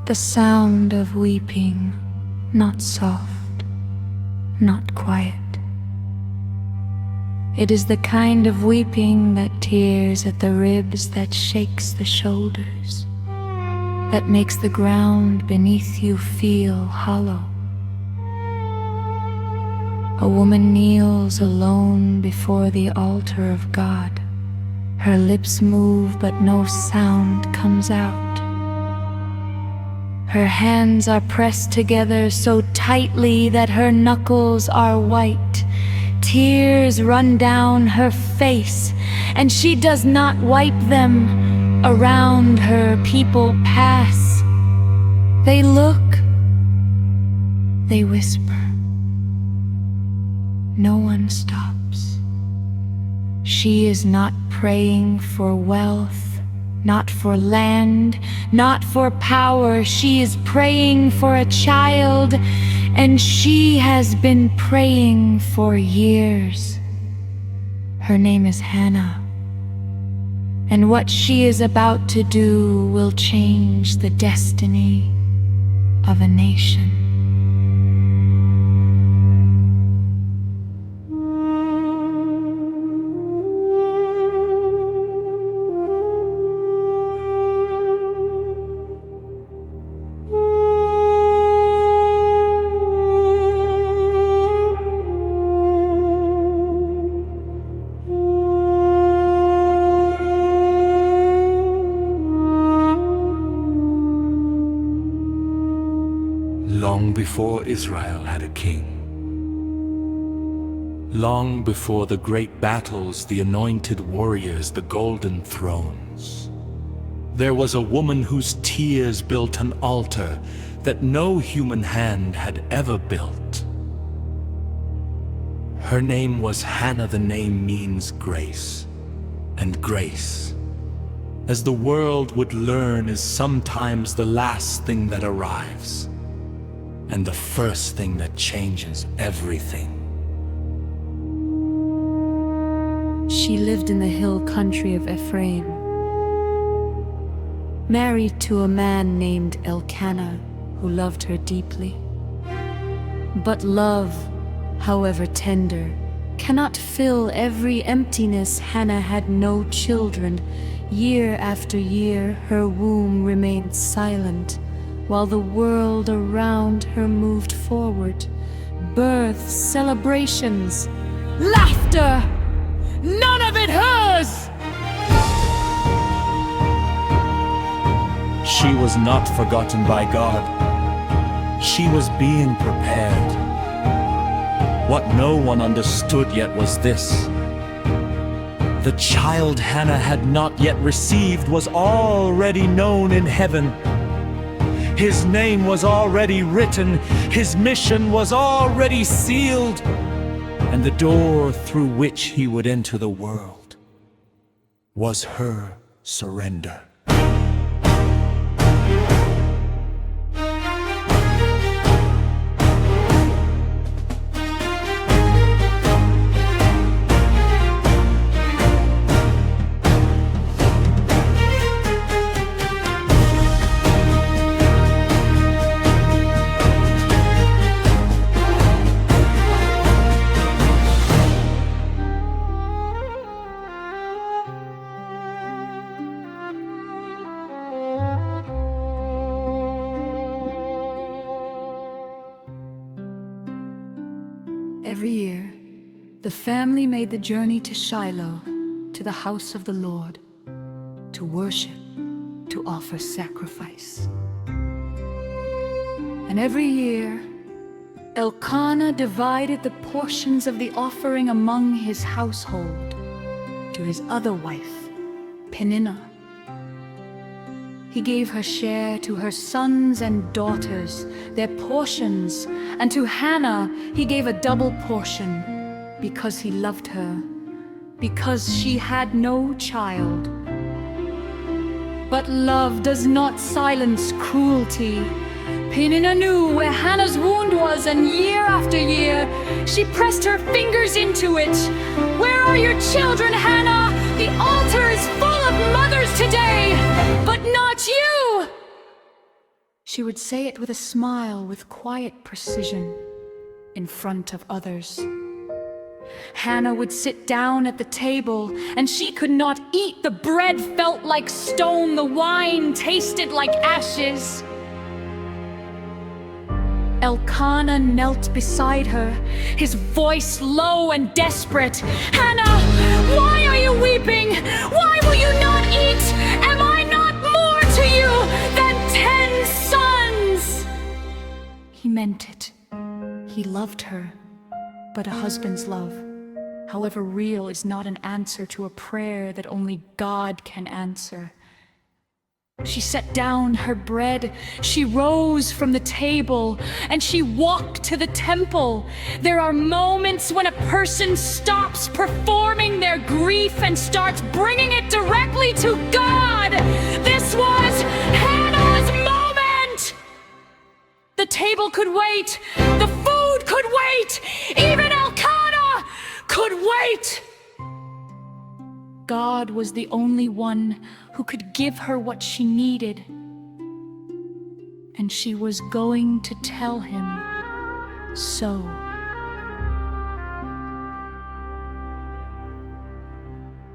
The sound of weeping, not soft, not quiet. It is the kind of weeping that tears at the ribs, that shakes the shoulders, that makes the ground beneath you feel hollow. A woman kneels alone before the altar of God. Her lips move, but no sound comes out. Her hands are pressed together so tightly that her knuckles are white. Tears run down her face, and she does not wipe them. Around her, people pass. They look. They whisper. No one stops. She is not praying for wealth, not for land, not for power. She is praying for a child, and she has been praying for years. Her name is Hannah, and what she is about to do will change the destiny of a nation. Long before Israel had a king, long before the great battles, the anointed warriors, the golden thrones, there was a woman whose tears built an altar that no human hand had ever built. Her name was Hannah. The name means grace, and grace, as the world would learn, is sometimes the last thing that arrives, and the first thing that changes everything. She lived in the hill country of Ephraim, married to a man named Elkanah, who loved her deeply. But love, however tender, cannot fill every emptiness. Hannah had no children. Year after year, her womb remained silent, while the world around her moved forward. Births, celebrations, laughter, none of it hers! She was not forgotten by God. She was being prepared. What no one understood yet was this: the child Hannah had not yet received was already known in heaven. His name was already written, his mission was already sealed, and the door through which he would enter the world was her surrender. Every year, the family made the journey to Shiloh, to the house of the Lord, to worship, to offer sacrifice. And every year, Elkanah divided the portions of the offering among his household to his other wife, Peninnah. He gave her share to her sons and daughters, their portions, and to Hannah he gave a double portion, because he loved her, because she had no child. But love does not silence cruelty. Peninnah knew where Hannah's wound was, and year after year she pressed her fingers into it. Where are your children, Hannah? The altar is full of mothers today, but not you! She would say it with a smile, with quiet precision, in front of others. Hannah would sit down at the table, and she could not eat. The bread felt like stone, the wine tasted like ashes. Elkanah knelt beside her, his voice low and desperate. "Hannah, why are you weeping? Why will you not eat? Am I not more to you than 10 sons?" He meant it. He loved her, but a husband's love, however real, is not an answer to a prayer that only God can answer. She set down her bread, she rose from the table, and she walked to the temple. There are moments when a person stops performing their grief and starts bringing it directly to God. This was Hannah's moment! The table could wait, the food could wait, even Elkanah could wait. God was the only one who could give her what she needed, and she was going to tell him so.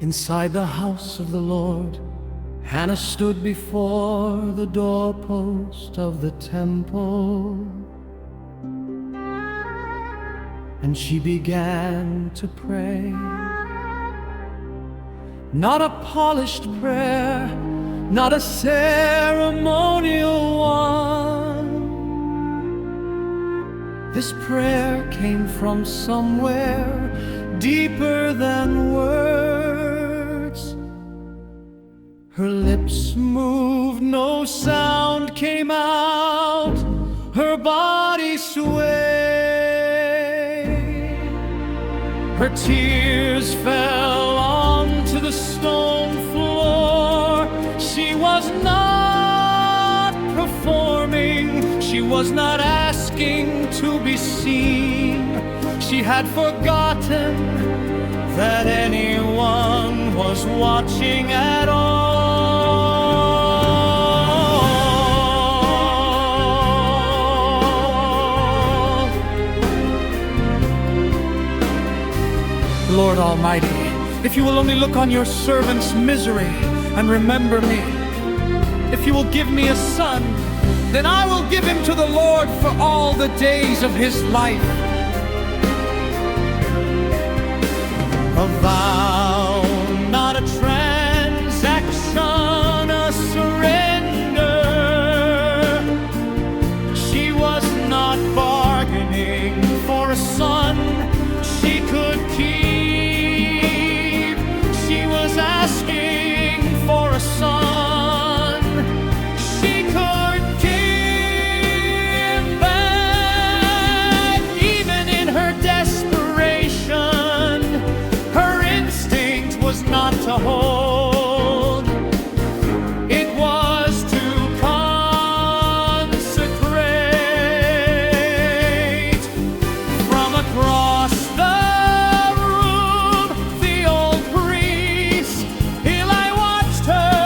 Inside the house of the Lord, Hannah stood before the doorpost of the temple, and she began to pray. Not a polished prayer, not a ceremonial one. This prayer came from somewhere deeper than words. Her lips moved, no sound came out, her body swayed. Her tears fell onto the stone floor. She was not performing, she was not asking to be seen. She had forgotten that anyone was watching at all. Lord Almighty, if you will only look on your servant's misery and remember me, if you will give me a son, then I will give him to the Lord for all the days of his life. A vow, not a transaction, a surrender. She was not bargaining for a son she could keep. She was asking for a son she could give back. Even in her desperation, her instinct was not to hold. It was to consecrate. From across the room, the old priest, Eli watched her,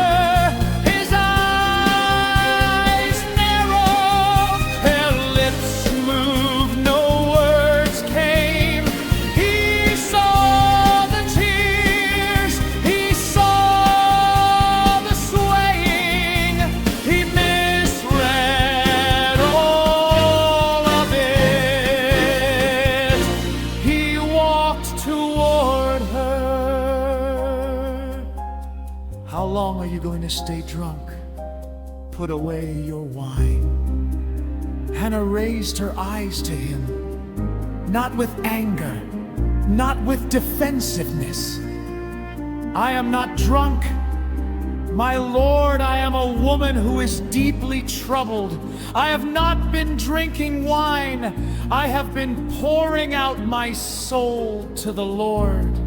his eyes narrowed, her lips moved, no words came. He saw the tears, he saw the swaying, he misread all of it. He walked toward her. How long are you going to stay drunk? Put away your wine. Hannah raised her eyes to him, not with anger, not with defensiveness. I am not drunk. My Lord, I am a woman who is deeply troubled. I have not been drinking wine. I have been pouring out my soul to the Lord.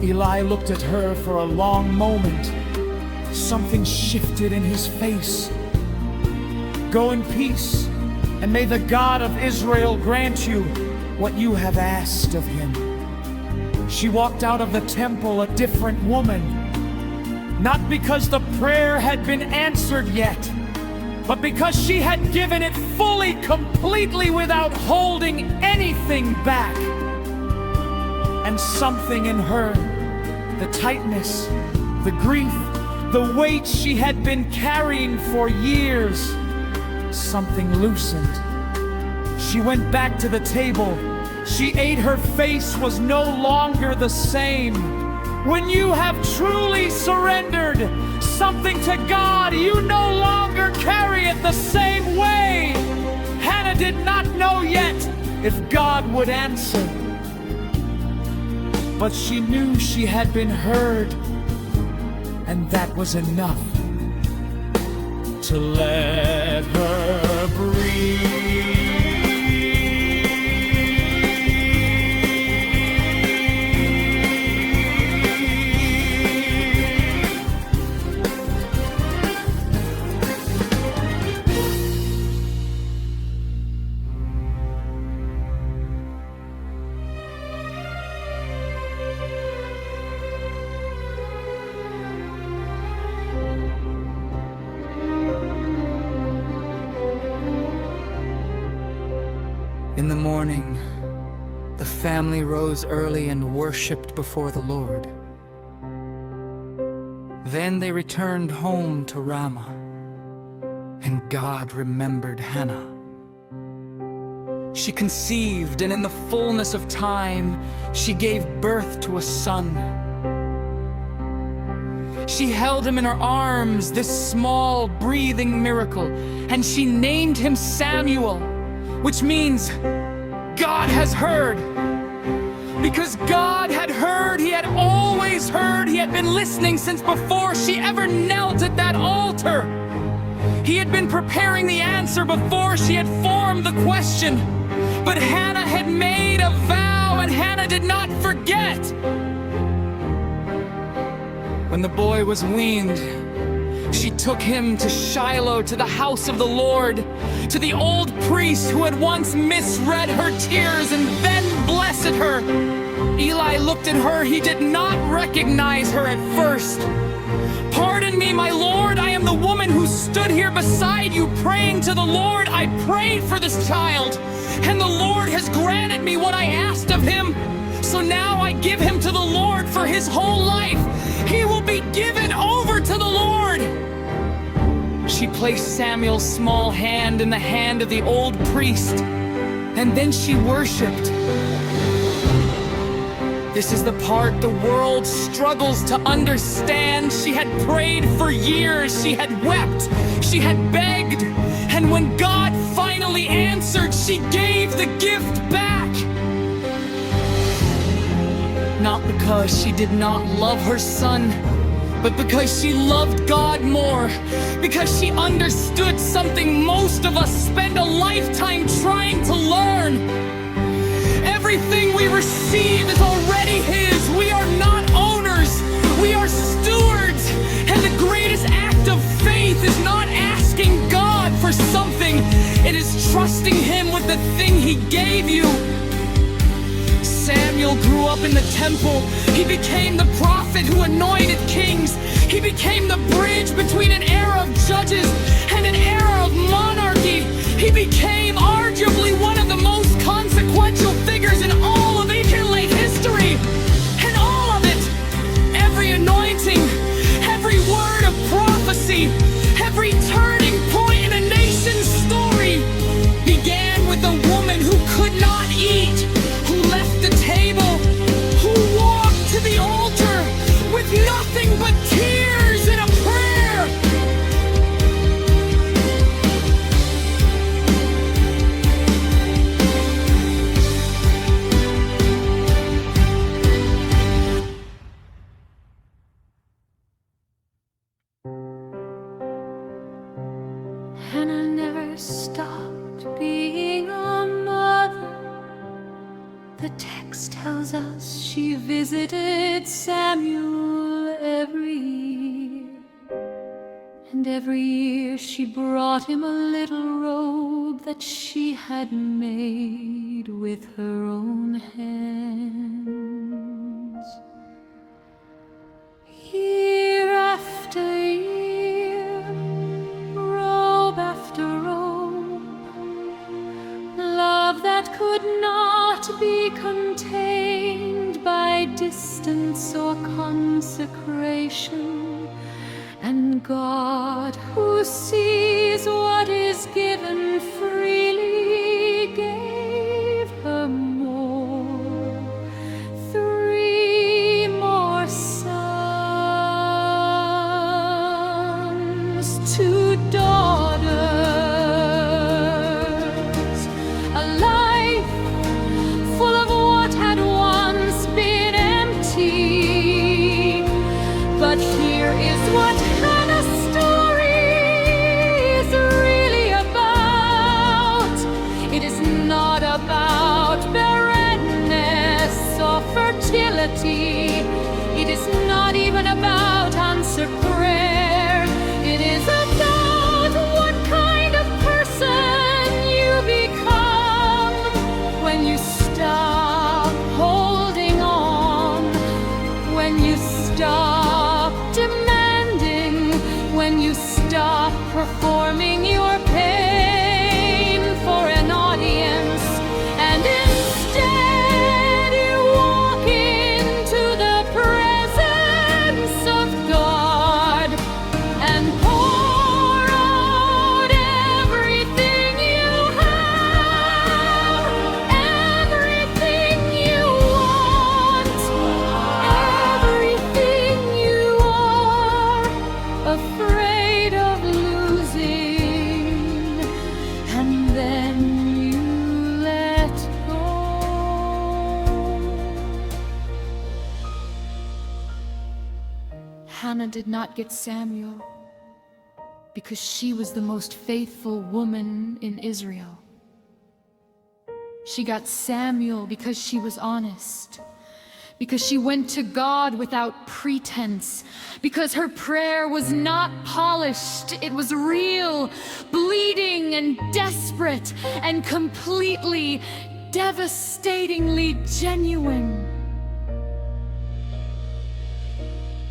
Eli looked at her for a long moment. Something shifted in his face. Go in peace, and may the God of Israel grant you what you have asked of him. She walked out of the temple a different woman. Not because the prayer had been answered yet, but because she had given it fully, completely, without holding anything back. And something in her, the tightness, the grief, the weight she had been carrying for years, something loosened. She went back to the table. She ate. Her face was no longer the same. When you have truly surrendered something to God, you no longer carry it the same way. Hannah did not know yet if God would answer, but she knew she had been heard, and that was enough to let her breathe. In the morning, the family rose early and worshipped before the Lord. Then they returned home to Ramah, and God remembered Hannah. She conceived, and in the fullness of time, she gave birth to a son. She held him in her arms, this small, breathing miracle, and she named him Samuel, which means God has heard. Because God had heard, He had always heard. He had been listening since before she ever knelt at that altar. He had been preparing the answer before she had formed the question. But Hannah had made a vow, and Hannah did not forget. When the boy was weaned, she took him to Shiloh, to the house of the Lord, to the old priest who had once misread her tears and then blessed her. Eli looked at her. He did not recognize her at first. "Pardon me, my Lord, I am the woman who stood here beside you praying to the Lord. I prayed for this child, and the Lord has granted me what I asked of him. So now I give him to the Lord for his whole life. He will be given over to the Lord." She placed Samuel's small hand in the hand of the old priest, and then she worshipped. This is the part the world struggles to understand. She had prayed for years, she had wept, she had begged, and when God finally answered, she gave the gift back. Not because she did not love her son, but because she loved God more, because she understood something most of us spend a lifetime trying to learn. Everything we receive is already His. We are not owners, we are stewards. And the greatest act of faith is not asking God for something, it is trusting Him with the thing He gave you. Samuel grew up in the temple. He became the prophet who anointed kings. He became the bridge between an era of judges and an era of monarchy. He became arguably one of the most consequential figures in all of ancient late history. And all of it, every anointing, every word of prophecy, every turning point in a nation's story began with a woman who could not eat, who left the table, who walked to the altar with nothing but tears and a prayer. Hannah never stopped being a mother. The text tells us she visited Samuel every year. And every year she brought him a little robe that she had made with her own hands. Year after consecration. And God, who sees what is given freely, gave her more, 3 more sons, 2 daughters, a life full of what had once been empty. But here is what Hannah's story is really about. It is not about barrenness or fertility. It is not even about answered prayer. It is about what kind of person you become when you stop holding on, when you stop demanding, when you stop performing your pain for an audience, and instead you walk into the presence of God and pour out everything you have, everything you want, everything you are afraid of losing, and then you let go. Hannah did not get Samuel because she was the most faithful woman in Israel. She got Samuel because she was honest, because she went to God without pretense, because her prayer was not polished, it was real, bleeding and desperate, and completely, devastatingly genuine.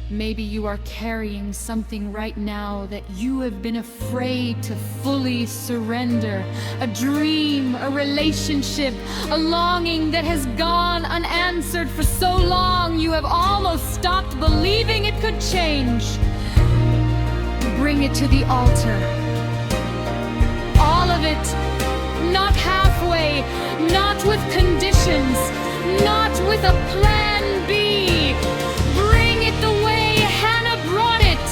Maybe you are carrying something right now that you have been afraid to fully surrender. A dream, a relationship, a longing that has gone unanswered for so long you have almost stopped believing it could change. Bring it to the altar. All of it, not halfway, not with conditions, not with a plan B. Bring it the way Hannah brought it,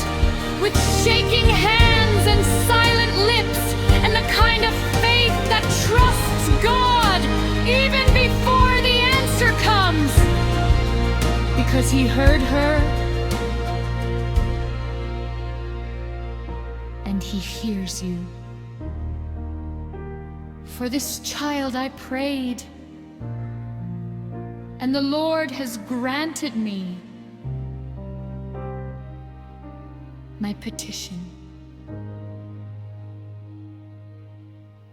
with shaking hands and silent lips, and the kind of faith that trusts God even before the answer comes, because He heard her and He hears you. For this child I prayed, and the Lord has granted me my petition.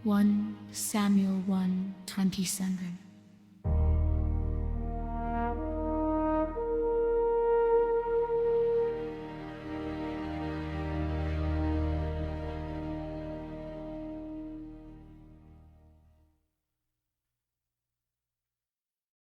1 Samuel 1:27.